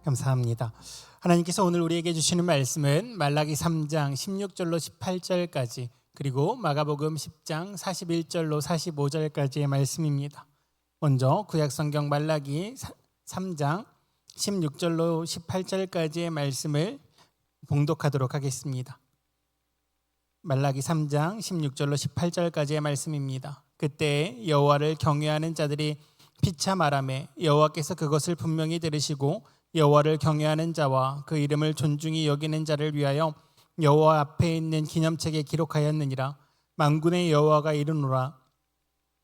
감사합니다. 하나님께서 오늘 우리에게 주시는 말씀은 말라기 3장 16절로 18절까지 그리고 마가복음 10장 41절로 45절까지의 말씀입니다. 먼저 구약성경 말라기 3장 16절로 18절까지의 말씀을 봉독하도록 하겠습니다. 말라기 3장 16절로 18절까지의 말씀입니다. 그때 여호와를 경외하는 자들이 피차 말하매 여호와께서 그것을 분명히 들으시고 여호와를 경외하는 자와 그 이름을 존중히 여기는 자를 위하여 여호와 앞에 있는 기념책에 기록하였느니라. 만군의 여호와가 이르노라.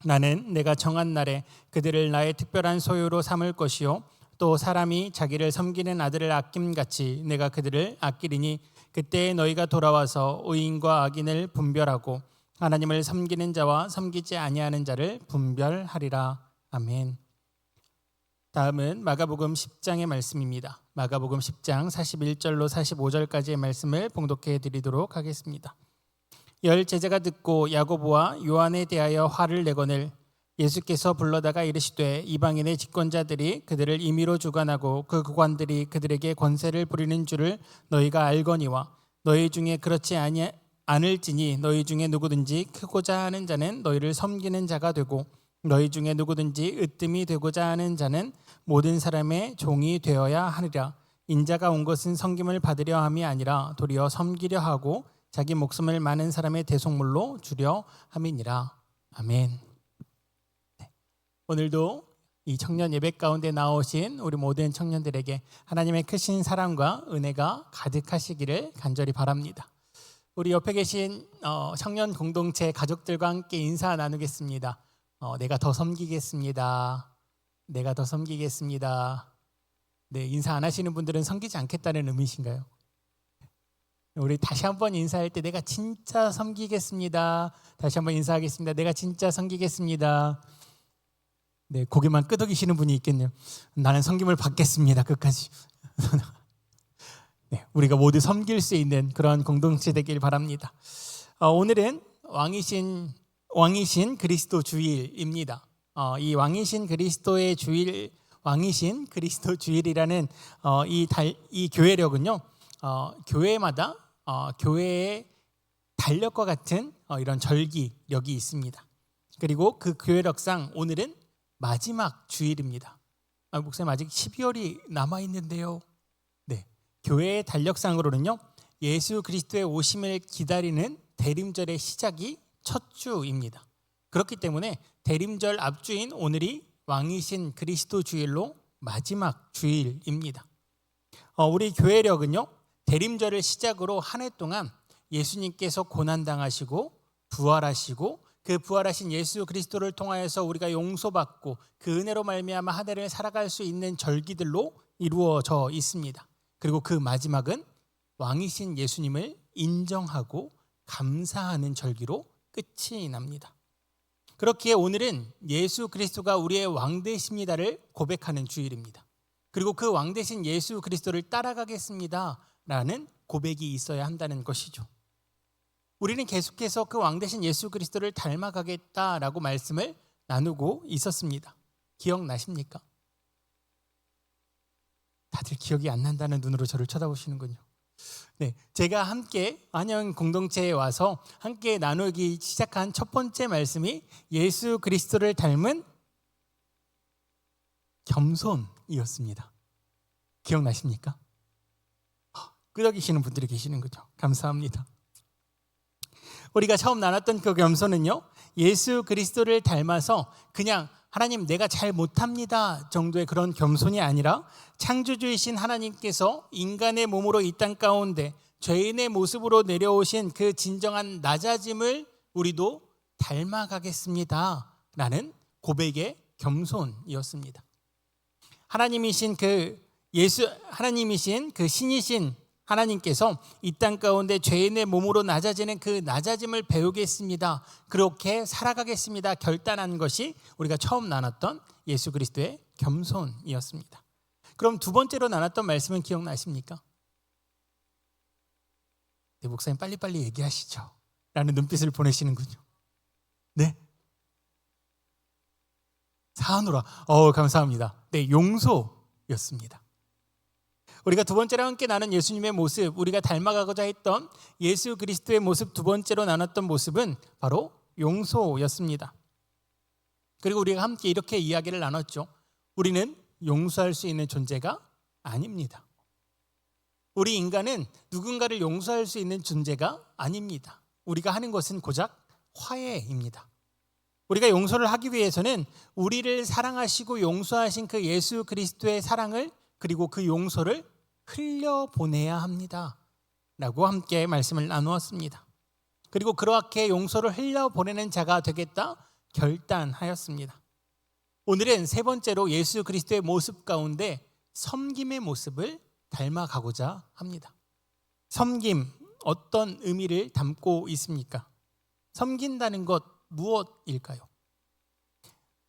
나는 내가 정한 날에 그들을 나의 특별한 소유로 삼을 것이요 또 사람이 자기를 섬기는 아들을 아낌같이 내가 그들을 아끼리니 그때 너희가 돌아와서 의인과 악인을 분별하고 하나님을 섬기는 자와 섬기지 아니하는 자를 분별하리라. 아멘. 다음은 마가복음 10장의 말씀입니다. 마가복음 10장 41절로 45절까지의 말씀을 봉독해 드리도록 하겠습니다. 열 제자가 듣고 야고보와 요한에 대하여 화를 내거늘 예수께서 불러다가 이르시되 이방인의 집권자들이 그들을 임의로 주관하고 그 고관들이 그들에게 권세를 부리는 줄을 너희가 알거니와 너희 중에 그렇지 않을지니 너희 중에 누구든지 크고자 하는 자는 너희를 섬기는 자가 되고 너희 중에 누구든지 으뜸이 되고자 하는 자는 모든 사람의 종이 되어야 하리라. 인자가 온 것은 섬김을 받으려 함이 아니라 도리어 섬기려 하고 자기 목숨을 많은 사람의 대속물로 주려 함이니라. 아멘. 네. 오늘도 이 청년 예배 가운데 나오신 우리 모든 청년들에게 하나님의 크신 사랑과 은혜가 가득하시기를 간절히 바랍니다. 우리 옆에 계신 청년 공동체 가족들과 함께 인사 나누겠습니다. 내가 더 섬기겠습니다. 내가 더 섬기겠습니다. 네, 인사 안 하시는 분들은 섬기지 않겠다는 의미신가요? 우리 다시 한번 인사할 때 내가 진짜 섬기겠습니다. 다시 한번 인사하겠습니다. 내가 진짜 섬기겠습니다. 네, 고개만 끄덕이시는 분이 있겠네요. 나는 섬김을 받겠습니다. 끝까지. 네, 우리가 모두 섬길 수 있는 그런 공동체 되길 바랍니다. 오늘은 왕이신 그리스도 주일입니다. 이 왕이신 그리스도의 주일, 왕이신 그리스도 주일이라는 이 교회력은요, 교회마다 교회의 달력과 같은 이런 절기력이 있습니다. 그리고 그 교회력상 오늘은 마지막 주일입니다. 목사님 아직 12월이 남아 있는데요. 네, 교회의 달력상으로는요, 예수 그리스도의 오심을 기다리는 대림절의 시작이 첫 주입니다. 그렇기 때문에 대림절 앞주인 오늘이 왕이신 그리스도 주일로 마지막 주일입니다. 우리 교회력은요, 대림절을 시작으로 한 해 동안 예수님께서 고난당하시고 부활하시고 그 부활하신 예수 그리스도를 통하여서 우리가 용서받고 그 은혜로 말미암아 한 해를 살아갈 수 있는 절기들로 이루어져 있습니다. 그리고 그 마지막은 왕이신 예수님을 인정하고 감사하는 절기로 끝이 납니다. 그렇기에 오늘은 예수 그리스도가 우리의 왕 되십니다를 고백하는 주일입니다. 그리고 그 왕 되신 예수 그리스도를 따라가겠습니다 라는 고백이 있어야 한다는 것이죠. 우리는 계속해서 그 왕 되신 예수 그리스도를 닮아가겠다라고 말씀을 나누고 있었습니다. 기억나십니까? 다들 기억이 안 난다는 눈으로 저를 쳐다보시는군요. 네, 제가 함께 안녕 공동체에 와서 함께 나누기 시작한 첫 번째 말씀이 예수 그리스도를 닮은 겸손이었습니다. 기억나십니까? 끄덕이시는 분들이 계시는 거죠. 감사합니다. 우리가 처음 나눴던 그 겸손은요, 예수 그리스도를 닮아서 그냥 하나님 내가 잘 못합니다 정도의 그런 겸손이 아니라 창조주이신 하나님께서 인간의 몸으로 이 땅 가운데 죄인의 모습으로 내려오신 그 진정한 낮아짐을 우리도 닮아가겠습니다 라는 고백의 겸손이었습니다. 하나님이신 그 신이신 하나님께서 이 땅 가운데 죄인의 몸으로 낮아지는 그 낮아짐을 배우겠습니다. 그렇게 살아가겠습니다. 결단한 것이 우리가 처음 나눴던 예수 그리스도의 겸손이었습니다. 그럼 두 번째로 나눴던 말씀은 기억나십니까? 네, 목사님 빨리빨리 얘기하시죠. 라는 눈빛을 보내시는군요. 네. 사하노라. 감사합니다. 네, 용서였습니다. 우리가 두 번째로 함께 나눈 예수님의 모습, 우리가 닮아가고자 했던 예수 그리스도의 모습 두 번째로 나눴던 모습은 바로 용서였습니다. 그리고 우리가 함께 이렇게 이야기를 나눴죠. 우리는 용서할 수 있는 존재가 아닙니다. 우리 인간은 누군가를 용서할 수 있는 존재가 아닙니다. 우리가 하는 것은 고작 화해입니다. 우리가 용서를 하기 위해서는 우리를 사랑하시고 용서하신 그 예수 그리스도의 사랑을 그리고 그 용서를 흘려보내야 합니다 라고 함께 말씀을 나누었습니다. 그리고 그렇게 용서를 흘려보내는 자가 되겠다 결단하였습니다. 오늘은 세 번째로 예수 그리스도의 모습 가운데 섬김의 모습을 닮아가고자 합니다. 섬김, 어떤 의미를 담고 있습니까? 섬긴다는 것 무엇일까요?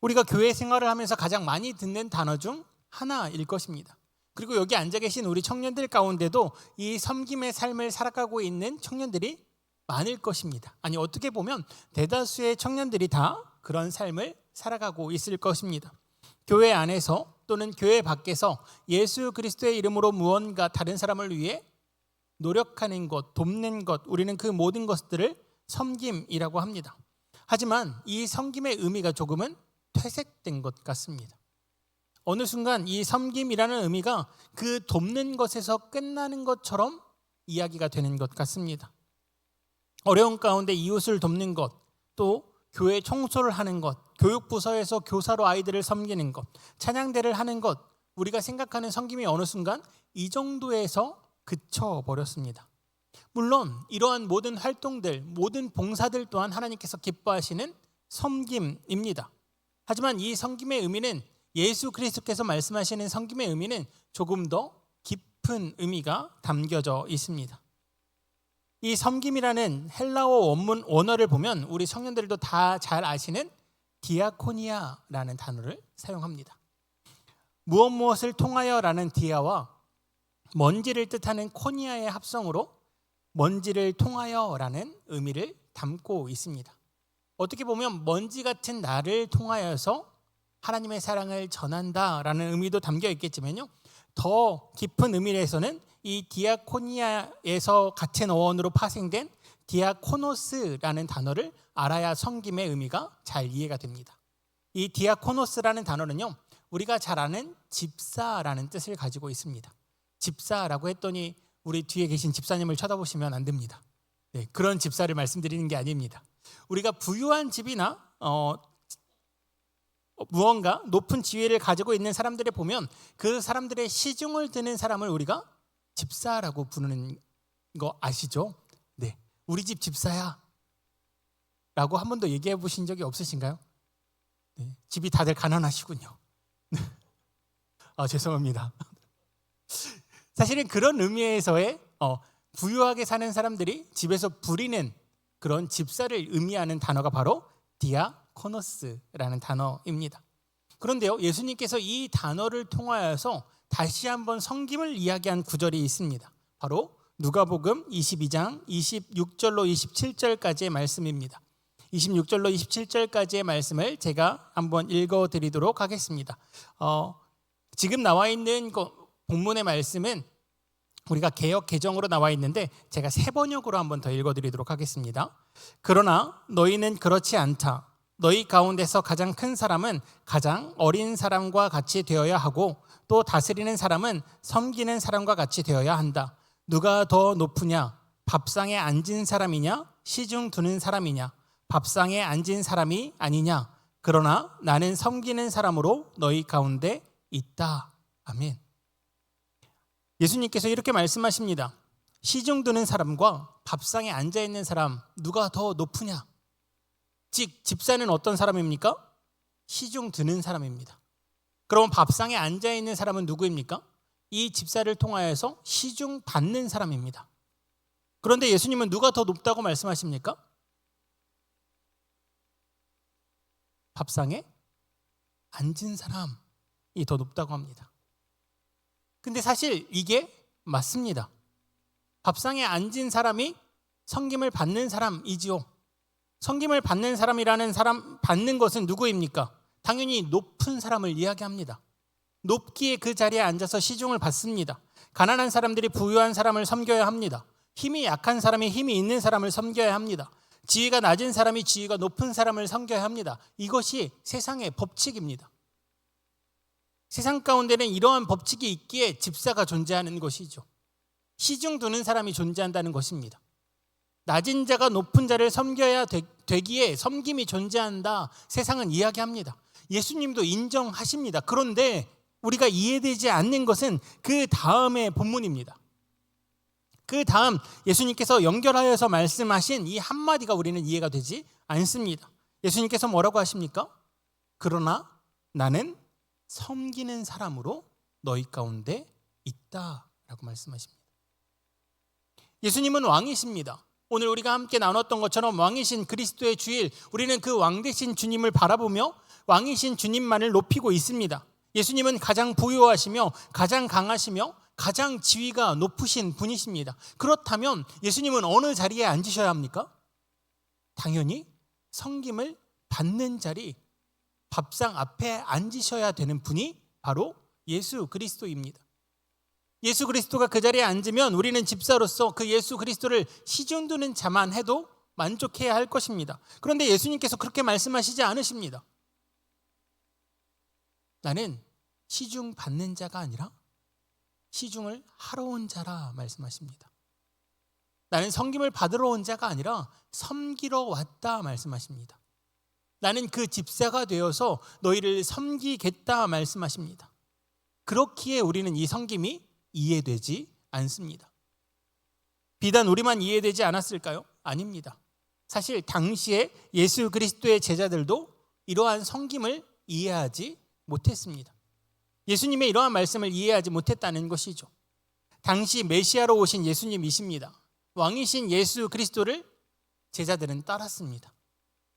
우리가 교회 생활을 하면서 가장 많이 듣는 단어 중 하나일 것입니다. 그리고 여기 앉아 계신 우리 청년들 가운데도 이 섬김의 삶을 살아가고 있는 청년들이 많을 것입니다. 아니, 어떻게 보면 대다수의 청년들이 다 그런 삶을 살아가고 있을 것입니다. 교회 안에서 또는 교회 밖에서 예수 그리스도의 이름으로 무언가 다른 사람을 위해 노력하는 것, 돕는 것, 우리는 그 모든 것들을 섬김이라고 합니다. 하지만 이 섬김의 의미가 조금은 퇴색된 것 같습니다. 어느 순간 이 섬김이라는 의미가 그 돕는 것에서 끝나는 것처럼 이야기가 되는 것 같습니다. 어려운 가운데 이웃을 돕는 것, 또 교회 청소를 하는 것, 교육부서에서 교사로 아이들을 섬기는 것, 찬양대를 하는 것, 우리가 생각하는 섬김이 어느 순간 이 정도에서 그쳐버렸습니다. 물론 이러한 모든 활동들, 모든 봉사들 또한 하나님께서 기뻐하시는 섬김입니다. 하지만 이 섬김의 의미는 예수 그리스도께서 말씀하시는 섬김의 의미는 조금 더 깊은 의미가 담겨져 있습니다. 이 섬김이라는 헬라어 원문 원어를 보면 우리 청년들도 다 잘 아시는 디아코니아라는 단어를 사용합니다. 무엇을 통하여라는 디아와 먼지를 뜻하는 코니아의 합성으로 먼지를 통하여라는 의미를 담고 있습니다. 어떻게 보면 먼지 같은 나를 통하여서 하나님의 사랑을 전한다라는 의미도 담겨 있겠지만요, 더 깊은 의미에서는 이 디아코니아에서 같은 어원으로 파생된 디아코노스라는 단어를 알아야 섬김의 의미가 잘 이해가 됩니다. 이 디아코노스라는 단어는요, 우리가 잘 아는 집사라는 뜻을 가지고 있습니다. 집사라고 했더니 우리 뒤에 계신 집사님을 쳐다보시면 안 됩니다. 네, 그런 집사를 말씀드리는 게 아닙니다. 우리가 부유한 집이나 무언가 높은 지위를 가지고 있는 사람들을 보면 그 사람들의 시중을 드는 사람을 우리가 집사라고 부르는 거 아시죠? 네, 우리 집 집사야 라고 한 번도 얘기해 보신 적이 없으신가요? 네, 집이 다들 가난하시군요. 죄송합니다. 사실은 그런 의미에서의 부유하게 사는 사람들이 집에서 부리는 그런 집사를 의미하는 단어가 바로 디아코노스라는 단어입니다. 그런데요, 예수님께서 이 단어를 통하여서 다시 한번 섬김을 이야기한 구절이 있습니다. 바로 누가복음 22장 26절로 27절까지의 말씀입니다. 26절로 27절까지의 말씀을 제가 한번 읽어드리도록 하겠습니다. 지금 나와 있는 본문의 말씀은 우리가 개역 개정으로 나와 있는데 제가 새 번역으로 한번 더 읽어드리도록 하겠습니다. 그러나 너희는 그렇지 않다. 너희 가운데서 가장 큰 사람은 가장 어린 사람과 같이 되어야 하고 또 다스리는 사람은 섬기는 사람과 같이 되어야 한다. 누가 더 높으냐? 밥상에 앉은 사람이냐? 시중 두는 사람이냐? 밥상에 앉은 사람이 아니냐? 그러나 나는 섬기는 사람으로 너희 가운데 있다. 아멘. 예수님께서 이렇게 말씀하십니다. 시중 두는 사람과 밥상에 앉아 있는 사람, 누가 더 높으냐? 즉 집사는 어떤 사람입니까? 시중 드는 사람입니다. 그럼 밥상에 앉아 있는 사람은 누구입니까? 이 집사를 통하여서 시중 받는 사람입니다. 그런데 예수님은 누가 더 높다고 말씀하십니까? 밥상에 앉은 사람이 더 높다고 합니다. 근데 사실 이게 맞습니다. 밥상에 앉은 사람이 섬김을 받는 사람이지요. 섬김을 받는 사람이라는 사람, 받는 것은 누구입니까? 당연히 높은 사람을 이야기합니다. 높기에 그 자리에 앉아서 시중을 받습니다. 가난한 사람들이 부유한 사람을 섬겨야 합니다. 힘이 약한 사람이 힘이 있는 사람을 섬겨야 합니다. 지위가 낮은 사람이 지위가 높은 사람을 섬겨야 합니다. 이것이 세상의 법칙입니다. 세상 가운데는 이러한 법칙이 있기에 집사가 존재하는 것이죠. 시중 두는 사람이 존재한다는 것입니다. 낮은 자가 높은 자를 섬겨야 되기에 섬김이 존재한다. 세상은 이야기합니다. 예수님도 인정하십니다. 그런데 우리가 이해되지 않는 것은 그 다음의 본문입니다. 그 다음 예수님께서 연결하여서 말씀하신 이 한마디가 우리는 이해가 되지 않습니다. 예수님께서 뭐라고 하십니까? 그러나 나는 섬기는 사람으로 너희 가운데 있다라고 말씀하십니다. 예수님은 왕이십니다. 오늘 우리가 함께 나눴던 것처럼 왕이신 그리스도의 주일, 우리는 그 왕 되신 주님을 바라보며 왕이신 주님만을 높이고 있습니다. 예수님은 가장 부유하시며 가장 강하시며 가장 지위가 높으신 분이십니다. 그렇다면 예수님은 어느 자리에 앉으셔야 합니까? 당연히 섬김을 받는 자리, 밥상 앞에 앉으셔야 되는 분이 바로 예수 그리스도입니다. 예수 그리스도가 그 자리에 앉으면 우리는 집사로서 그 예수 그리스도를 시중 두는 자만 해도 만족해야 할 것입니다. 그런데 예수님께서 그렇게 말씀하시지 않으십니다. 나는 시중 받는 자가 아니라 시중을 하러 온 자라 말씀하십니다. 나는 섬김을 받으러 온 자가 아니라 섬기러 왔다 말씀하십니다. 나는 그 집사가 되어서 너희를 섬기겠다 말씀하십니다. 그렇기에 우리는 이 섬김이 이해되지 않습니다. 비단 우리만 이해되지 않았을까요? 아닙니다. 사실 당시에 예수 그리스도의 제자들도 이러한 섬김을 이해하지 못했습니다. 예수님의 이러한 말씀을 이해하지 못했다는 것이죠. 당시 메시아로 오신 예수님이십니다. 왕이신 예수 그리스도를 제자들은 따랐습니다.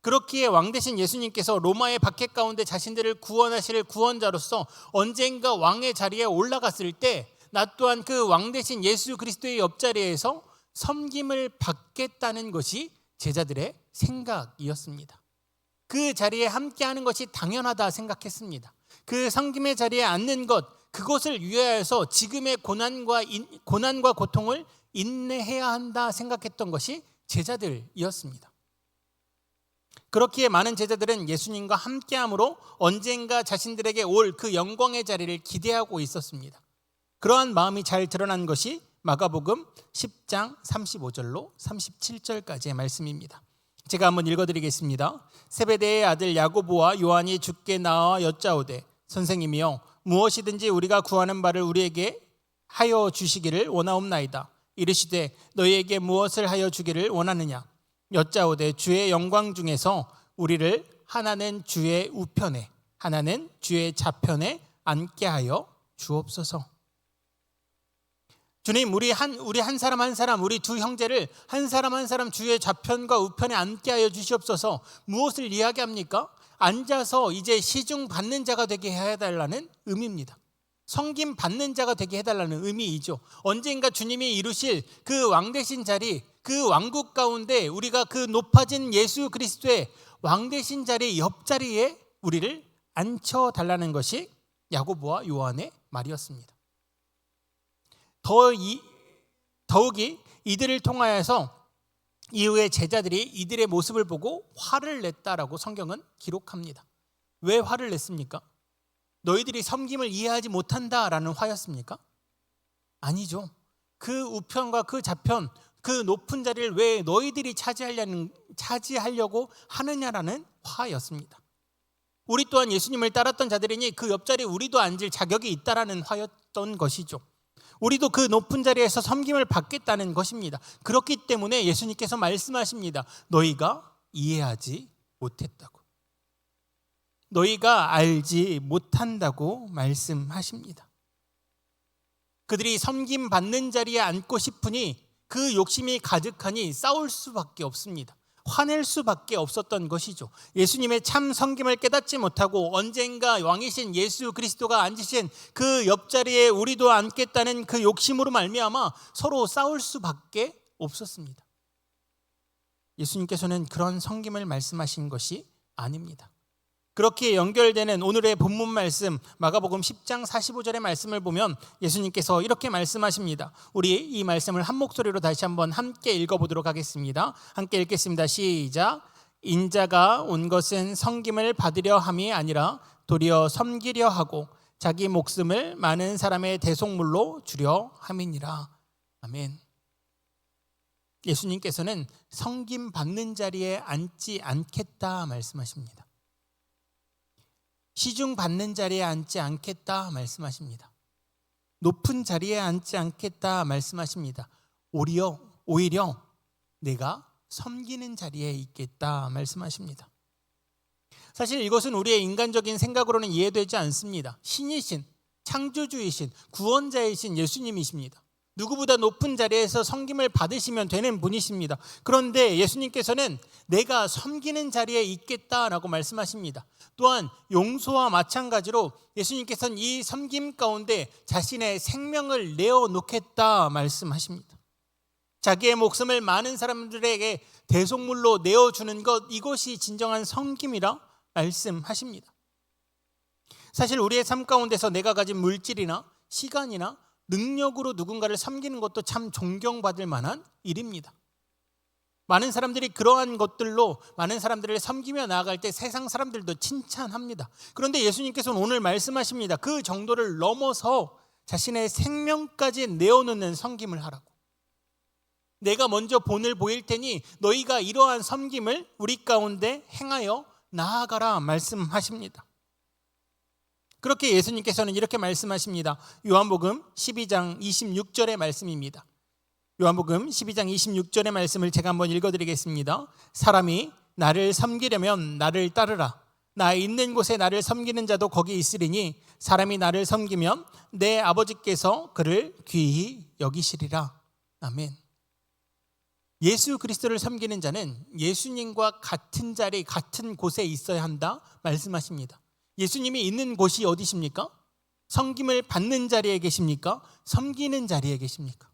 그렇기에 왕 되신 예수님께서 로마의 박해 가운데 자신들을 구원하실 구원자로서 언젠가 왕의 자리에 올라갔을 때 나 또한 그 왕 되신 예수 그리스도의 옆자리에서 섬김을 받겠다는 것이 제자들의 생각이었습니다. 그 자리에 함께하는 것이 당연하다 생각했습니다. 그 섬김의 자리에 앉는 것, 그것을 위하여서 지금의 고난과 고통을 인내해야 한다 생각했던 것이 제자들이었습니다. 그렇기에 많은 제자들은 예수님과 함께함으로 언젠가 자신들에게 올 그 영광의 자리를 기대하고 있었습니다. 그러한 마음이 잘 드러난 것이 마가복음 10장 35절로 37절까지의 말씀입니다. 제가 한번 읽어드리겠습니다. 세베대의 아들 야고보와 요한이 주께 나와 여짜오되 선생님이여 무엇이든지 우리가 구하는 바를 우리에게 하여 주시기를 원하옵나이다. 이르시되 너희에게 무엇을 하여 주기를 원하느냐. 여짜오되 주의 영광 중에서 우리를 하나는 주의 우편에 하나는 주의 좌편에 앉게 하여 주옵소서. 주님, 우리 한 사람 한 사람, 우리 두 형제를 한 사람 주의 좌편과 우편에 앉게 하여 주시옵소서. 무엇을 이야기합니까? 앉아서 이제 시중 받는 자가 되게 해달라는 의미입니다. 섬김 받는 자가 되게 해달라는 의미이죠. 언젠가 주님이 이루실 그 왕 되신 자리, 그 왕국 가운데 우리가 그 높아진 예수 그리스도의 왕 되신 자리 옆자리에 우리를 앉혀달라는 것이 야고보와 요한의 말이었습니다. 더욱이 이들을 통하여서 이후에 제자들이 이들의 모습을 보고 화를 냈다라고 성경은 기록합니다. 왜 화를 냈습니까? 너희들이 섬김을 이해하지 못한다라는 화였습니까? 아니죠. 그 우편과 그 좌편, 그 높은 자리를 왜 너희들이 차지하려고 하느냐라는 화였습니다. 우리 또한 예수님을 따랐던 자들이니 그 옆자리에 우리도 앉을 자격이 있다라는 화였던 것이죠. 우리도 그 높은 자리에서 섬김을 받겠다는 것입니다. 그렇기 때문에 예수님께서 말씀하십니다. 너희가 이해하지 못했다고. 너희가 알지 못한다고 말씀하십니다. 그들이 섬김 받는 자리에 앉고 싶으니 그 욕심이 가득하니 싸울 수밖에 없습니다. 화낼 수밖에 없었던 것이죠. 예수님의 참 섬김을 깨닫지 못하고 언젠가 왕이신 예수 그리스도가 앉으신 그 옆자리에 우리도 앉겠다는 그 욕심으로 말미암아 서로 싸울 수밖에 없었습니다. 예수님께서는 그런 섬김을 말씀하신 것이 아닙니다. 그렇게 연결되는 오늘의 본문 말씀 마가복음 10장 45절의 말씀을 보면 예수님께서 이렇게 말씀하십니다. 우리 이 말씀을 한 목소리로 다시 한번 함께 읽어보도록 하겠습니다. 함께 읽겠습니다. 시작. 인자가 온 것은 섬김을 받으려 함이 아니라 도리어 섬기려 하고 자기 목숨을 많은 사람의 대속물로 주려 함이니라. 아멘. 예수님께서는 섬김 받는 자리에 앉지 않겠다 말씀하십니다. 시중 받는 자리에 앉지 않겠다 말씀하십니다. 높은 자리에 앉지 않겠다 말씀하십니다. 오히려 내가 섬기는 자리에 있겠다 말씀하십니다. 사실 이것은 우리의 인간적인 생각으로는 이해되지 않습니다. 신이신, 창조주이신, 구원자이신 예수님이십니다. 누구보다 높은 자리에서 섬김을 받으시면 되는 분이십니다. 그런데 예수님께서는 내가 섬기는 자리에 있겠다라고 말씀하십니다. 또한 용서와 마찬가지로 예수님께서는 이 섬김 가운데 자신의 생명을 내어놓겠다 말씀하십니다. 자기의 목숨을 많은 사람들에게 대속물로 내어주는 것, 이것이 진정한 섬김이라 말씀하십니다. 사실 우리의 삶 가운데서 내가 가진 물질이나 시간이나 능력으로 누군가를 섬기는 것도 참 존경받을 만한 일입니다. 많은 사람들이 그러한 것들로 많은 사람들을 섬기며 나아갈 때 세상 사람들도 칭찬합니다. 그런데 예수님께서는 오늘 말씀하십니다. 그 정도를 넘어서 자신의 생명까지 내어놓는 섬김을 하라고. 내가 먼저 본을 보일 테니 너희가 이러한 섬김을 우리 가운데 행하여 나아가라 말씀하십니다. 그렇게 예수님께서는 이렇게 말씀하십니다. 요한복음 12장 26절의 말씀입니다. 요한복음 12장 26절의 말씀을 제가 한번 읽어드리겠습니다. 사람이 나를 섬기려면 나를 따르라. 나 있는 곳에 나를 섬기는 자도 거기 있으리니 사람이 나를 섬기면 내 아버지께서 그를 귀히 여기시리라. 아멘. 예수 그리스도를 섬기는 자는 예수님과 같은 자리, 같은 곳에 있어야 한다 말씀하십니다. 예수님이 있는 곳이 어디십니까? 섬김을 받는 자리에 계십니까? 섬기는 자리에 계십니까?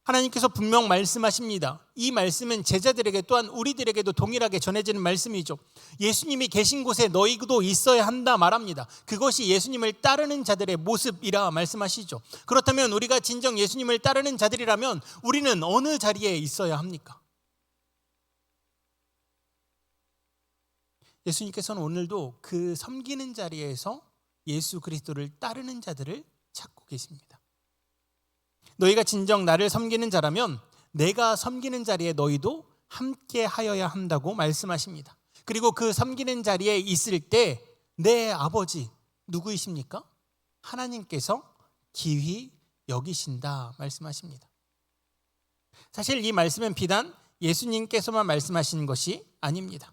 하나님께서 분명 말씀하십니다. 이 말씀은 제자들에게 또한 우리들에게도 동일하게 전해지는 말씀이죠. 예수님이 계신 곳에 너희도 있어야 한다 말합니다. 그것이 예수님을 따르는 자들의 모습이라 말씀하시죠. 그렇다면 우리가 진정 예수님을 따르는 자들이라면 우리는 어느 자리에 있어야 합니까? 예수님께서는 오늘도 그 섬기는 자리에서 예수 그리스도를 따르는 자들을 찾고 계십니다. 너희가 진정 나를 섬기는 자라면 내가 섬기는 자리에 너희도 함께 하여야 한다고 말씀하십니다. 그리고 그 섬기는 자리에 있을 때 내 아버지 누구이십니까? 하나님께서 기히 여기신다 말씀하십니다. 사실 이 말씀은 비단 예수님께서만 말씀하시는 것이 아닙니다.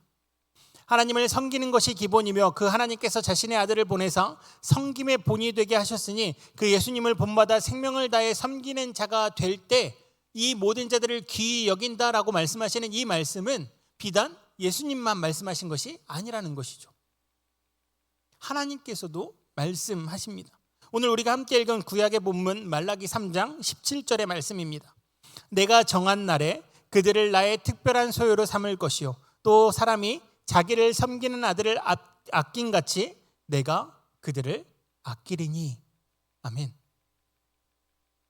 하나님을 섬기는 것이 기본이며 그 하나님께서 자신의 아들을 보내사 섬김의 본이 되게 하셨으니 그 예수님을 본받아 생명을 다해 섬기는 자가 될 때 이 모든 자들을 귀히 여긴다라고 말씀하시는 이 말씀은 비단 예수님만 말씀하신 것이 아니라는 것이죠. 하나님께서도 말씀하십니다. 오늘 우리가 함께 읽은 구약의 본문 말라기 3장 17절의 말씀입니다. 내가 정한 날에 그들을 나의 특별한 소유로 삼을 것이요 또 사람이 자기를 섬기는 아들을 아낀 같이 내가 그들을 아끼리니. 아멘.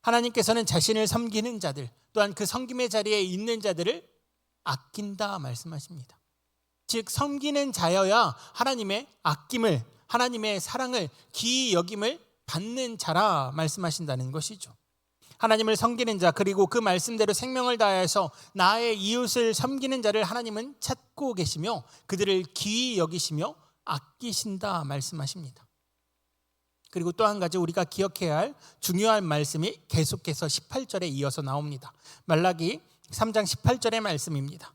하나님께서는 자신을 섬기는 자들 또한 그 섬김의 자리에 있는 자들을 아낀다 말씀하십니다. 즉 섬기는 자여야 하나님의 아낌을, 하나님의 사랑을, 귀히 여김을 받는 자라 말씀하신다는 것이죠. 하나님을 섬기는 자 그리고 그 말씀대로 생명을 다해서 나의 이웃을 섬기는 자를 하나님은 찾고 계시며 그들을 귀히 여기시며 아끼신다 말씀하십니다. 그리고 또 한 가지 우리가 기억해야 할 중요한 말씀이 계속해서 18절에 이어서 나옵니다. 말라기 3장 18절의 말씀입니다.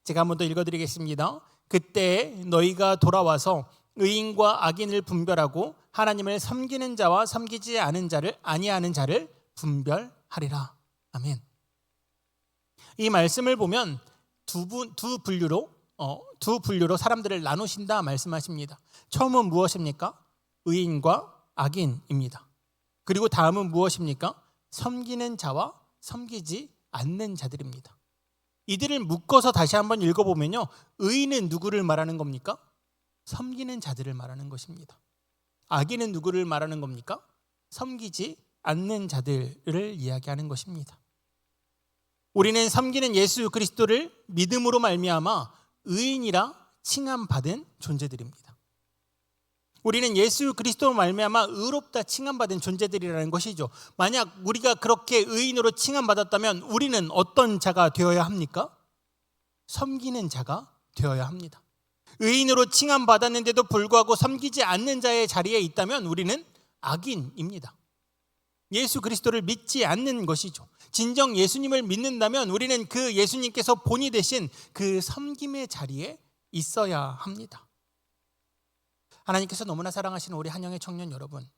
제가 한번 더 읽어드리겠습니다. 그때 너희가 돌아와서 의인과 악인을 분별하고 하나님을 섬기는 자와 섬기지 않은 자를 아니하는 자를 분별하리라. 아멘. 이 말씀을 보면 두 분류로 사람들을 나누신다 말씀하십니다. 처음은 무엇입니까? 의인과 악인입니다. 그리고 다음은 무엇입니까? 섬기는 자와 섬기지 않는 자들입니다. 이들을 묶어서 다시 한번 읽어보면요, 의인은 누구를 말하는 겁니까? 섬기는 자들을 말하는 것입니다. 악인은 누구를 말하는 겁니까? 섬기지 않는 자들을 이야기하는 것입니다. 우리는 섬기는 예수 그리스도를 믿음으로 말미암아 의인이라 칭함받은 존재들입니다. 우리는 예수 그리스도로 말미암아 의롭다 칭함받은 존재들이라는 것이죠. 만약 우리가 그렇게 의인으로 칭함받았다면 우리는 어떤 자가 되어야 합니까? 섬기는 자가 되어야 합니다. 의인으로 칭함받았는데도 불구하고 섬기지 않는 자의 자리에 있다면 우리는 악인입니다. 예수 그리스도를 믿지 않는 것이죠. 진정 예수님을 믿는다면 우리는 그 예수님께서 본이 되신 그 섬김의 자리에 있어야 합니다. 하나님께서 너무나 사랑하시는 우리 한영의 청년 여러분,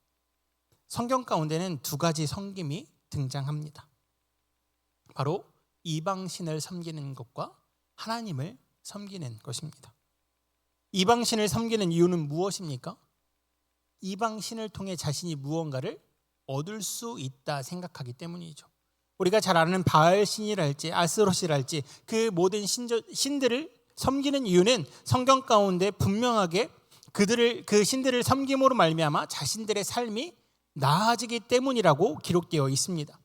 성경 가운데는 두 가지 섬김이 등장합니다. 바로 이방신을 섬기는 것과 하나님을 섬기는 것입니다. 이방신을 섬기는 이유는 무엇입니까? 이방신을 통해 자신이 무언가를 얻을 수 있다 생각하기 때문이죠. 우리가 잘 아는 바알신이랄지 아스롯이랄지 그 모든 신들을 섬기는 이유는 성경 가운데 분명하게 그 신들을 섬김으로 말미암아 자신들의 삶이 나아지기 때문이라고 기록되어 있습니다.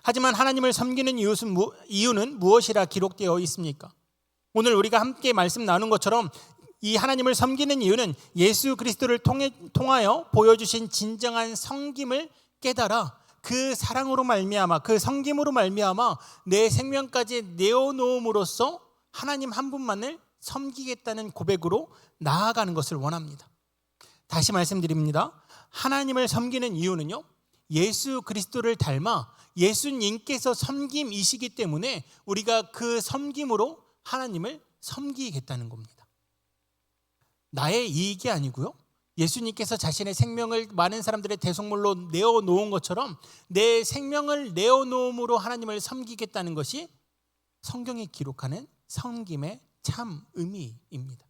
하지만 하나님을 섬기는 이유는 무엇이라 기록되어 있습니까? 오늘 우리가 함께 말씀 나눈 것처럼 이 하나님을 섬기는 이유는 예수 그리스도를 통하여 보여주신 진정한 섬김을 깨달아 그 사랑으로 말미암아 그 섬김으로 말미암아 내 생명까지 내어놓음으로써 하나님 한 분만을 섬기겠다는 고백으로 나아가는 것을 원합니다. 다시 말씀드립니다. 하나님을 섬기는 이유는요, 예수 그리스도를 닮아 예수님께서 섬김이시기 때문에 우리가 그 섬김으로 하나님을 섬기겠다는 겁니다. 나의 이익이 아니고요, 예수님께서 자신의 생명을 많은 사람들의 대속물로 내어놓은 것처럼 내 생명을 내어놓음으로 하나님을 섬기겠다는 것이 성경이 기록하는 섬김의 참 의미입니다.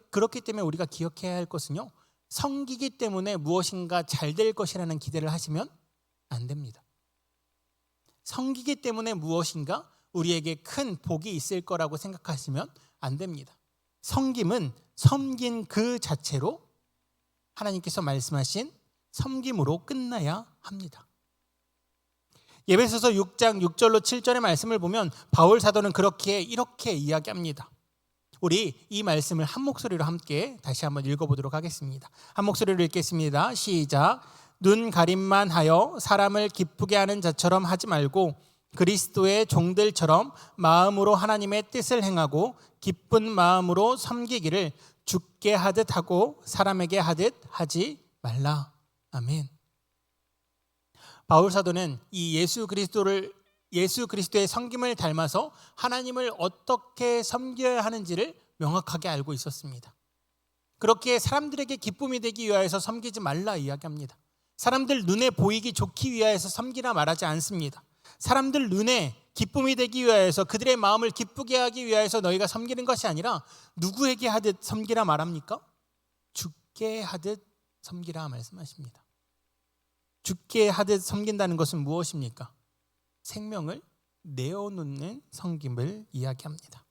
그렇기 때문에 우리가 기억해야 할 것은요, 섬기기 때문에 무엇인가 잘 될 것이라는 기대를 하시면 안 됩니다. 섬기기 때문에 무엇인가 우리에게 큰 복이 있을 거라고 생각하시면 안 됩니다. 섬김은 섬긴 그 자체로 하나님께서 말씀하신 섬김으로 끝나야 합니다. 에베소서 6장 6절로 7절의 말씀을 보면 바울 사도는 이렇게 이야기합니다. 우리 이 말씀을 한 목소리로 함께 다시 한번 읽어보도록 하겠습니다. 한 목소리로 읽겠습니다. 시작. 눈 가림만 하여 사람을 기쁘게 하는 자처럼 하지 말고 그리스도의 종들처럼 마음으로 하나님의 뜻을 행하고 기쁜 마음으로 섬기기를 주께 하듯 하고 사람에게 하듯 하지 말라. 아멘. 바울 사도는 이 예수 그리스도의 섬김을 닮아서 하나님을 어떻게 섬겨야 하는지를 명확하게 알고 있었습니다. 그렇게 사람들에게 기쁨이 되기 위하여서 섬기지 말라 이야기합니다. 사람들 눈에 보이기 좋기 위하여서 섬기라 말하지 않습니다. 사람들 눈에 기쁨이 되기 위하여서 그들의 마음을 기쁘게 하기 위하여서 너희가 섬기는 것이 아니라 누구에게 하듯 섬기라 말합니까? 주께 하듯 섬기라 말씀하십니다. 주께 하듯 섬긴다는 것은 무엇입니까? 생명을 내어놓는 섬김을 이야기합니다.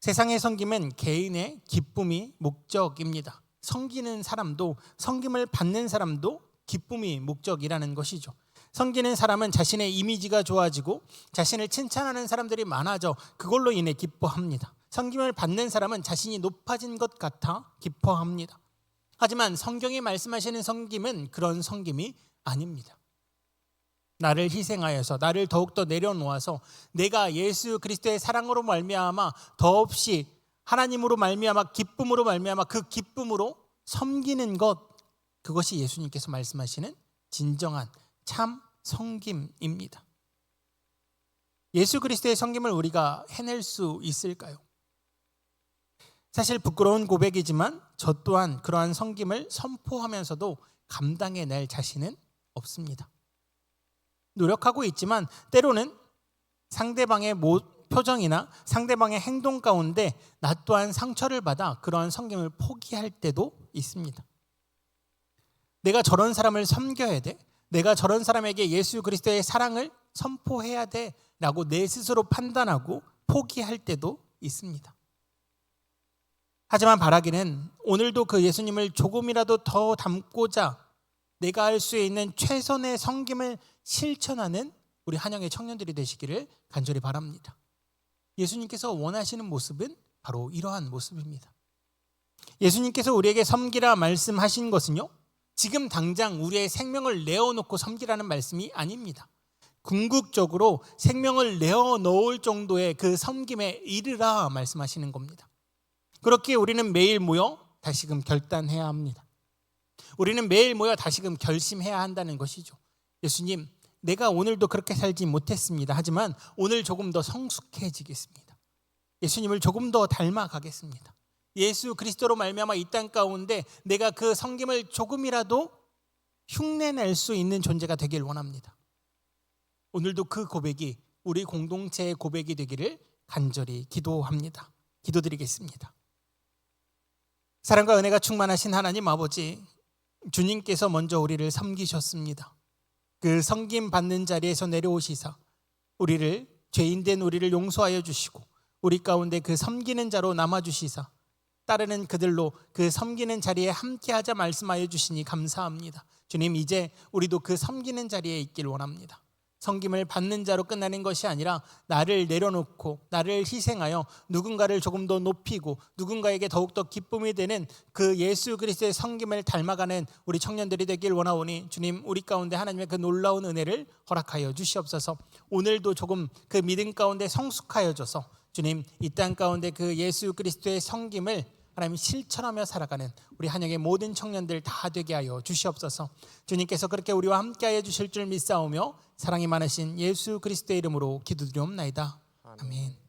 세상의 섬김은 개인의 기쁨이 목적입니다. 섬기는 사람도 섬김을 받는 사람도 기쁨이 목적이라는 것이죠. 섬기는 사람은 자신의 이미지가 좋아지고 자신을 칭찬하는 사람들이 많아져 그걸로 인해 기뻐합니다. 섬김을 받는 사람은 자신이 높아진 것 같아 기뻐합니다. 하지만 성경이 말씀하시는 섬김은 그런 섬김이 아닙니다. 나를 희생하여서 나를 더욱더 내려놓아서 내가 예수 그리스도의 사랑으로 말미암아 더없이 하나님으로 말미암아 기쁨으로 말미암아 그 기쁨으로 섬기는 것, 그것이 예수님께서 말씀하시는 진정한 참 섬김입니다. 예수 그리스도의 섬김을 우리가 해낼 수 있을까요? 사실 부끄러운 고백이지만 저 또한 그러한 섬김을 선포하면서도 감당해낼 자신은 없습니다. 노력하고 있지만 때로는 상대방의 표정이나 상대방의 행동 가운데 나 또한 상처를 받아 그러한 섬김을 포기할 때도 있습니다. 내가 저런 사람을 섬겨야 돼. 내가 저런 사람에게 예수 그리스도의 사랑을 선포해야 돼라고 내 스스로 판단하고 포기할 때도 있습니다. 하지만 바라기는 오늘도 그 예수님을 조금이라도 더 닮고자 내가 할 수 있는 최선의 섬김을 실천하는 우리 한영의 청년들이 되시기를 간절히 바랍니다. 예수님께서 원하시는 모습은 바로 이러한 모습입니다. 예수님께서 우리에게 섬기라 말씀하신 것은요, 지금 당장 우리의 생명을 내어놓고 섬기라는 말씀이 아닙니다. 궁극적으로 생명을 내어놓을 정도의 그 섬김에 이르라 말씀하시는 겁니다. 그렇게 우리는 매일 모여 다시금 결단해야 합니다. 우리는 매일 모여 다시금 결심해야 한다는 것이죠. 예수님, 내가 오늘도 그렇게 살지 못했습니다. 하지만 오늘 조금 더 성숙해지겠습니다. 예수님을 조금 더 닮아가겠습니다. 예수 그리스도로 말미암아 이 땅 가운데 내가 그 섬김을 조금이라도 흉내낼 수 있는 존재가 되길 원합니다. 오늘도 그 고백이 우리 공동체의 고백이 되기를 간절히 기도합니다. 기도드리겠습니다. 사랑과 은혜가 충만하신 하나님 아버지, 주님께서 먼저 우리를 섬기셨습니다. 그 섬김 받는 자리에서 내려오시사 우리를, 죄인된 우리를 용서하여 주시고 우리 가운데 그 섬기는 자로 남아주시사 따르는 그들로 그 섬기는 자리에 함께하자 말씀하여 주시니 감사합니다. 주님, 이제 우리도 그 섬기는 자리에 있길 원합니다. 섬김을 받는 자로 끝나는 것이 아니라 나를 내려놓고 나를 희생하여 누군가를 조금 더 높이고 누군가에게 더욱더 기쁨이 되는 그 예수 그리스도의 섬김을 닮아가는 우리 청년들이 되길 원하오니 주님, 우리 가운데 하나님의 그 놀라운 은혜를 허락하여 주시옵소서. 오늘도 조금 그 믿음 가운데 성숙하여 줘서 주님, 이 땅 가운데 그 예수 그리스도의 섬김을 하나님 실천하며 살아가는 우리 한영의 모든 청년들 다 되게 하여 주시옵소서. 주님께서 그렇게 우리와 함께하여 주실 줄 믿사오며 사랑이 많으신 예수 그리스도의 이름으로 기도드리옵나이다. 아멘.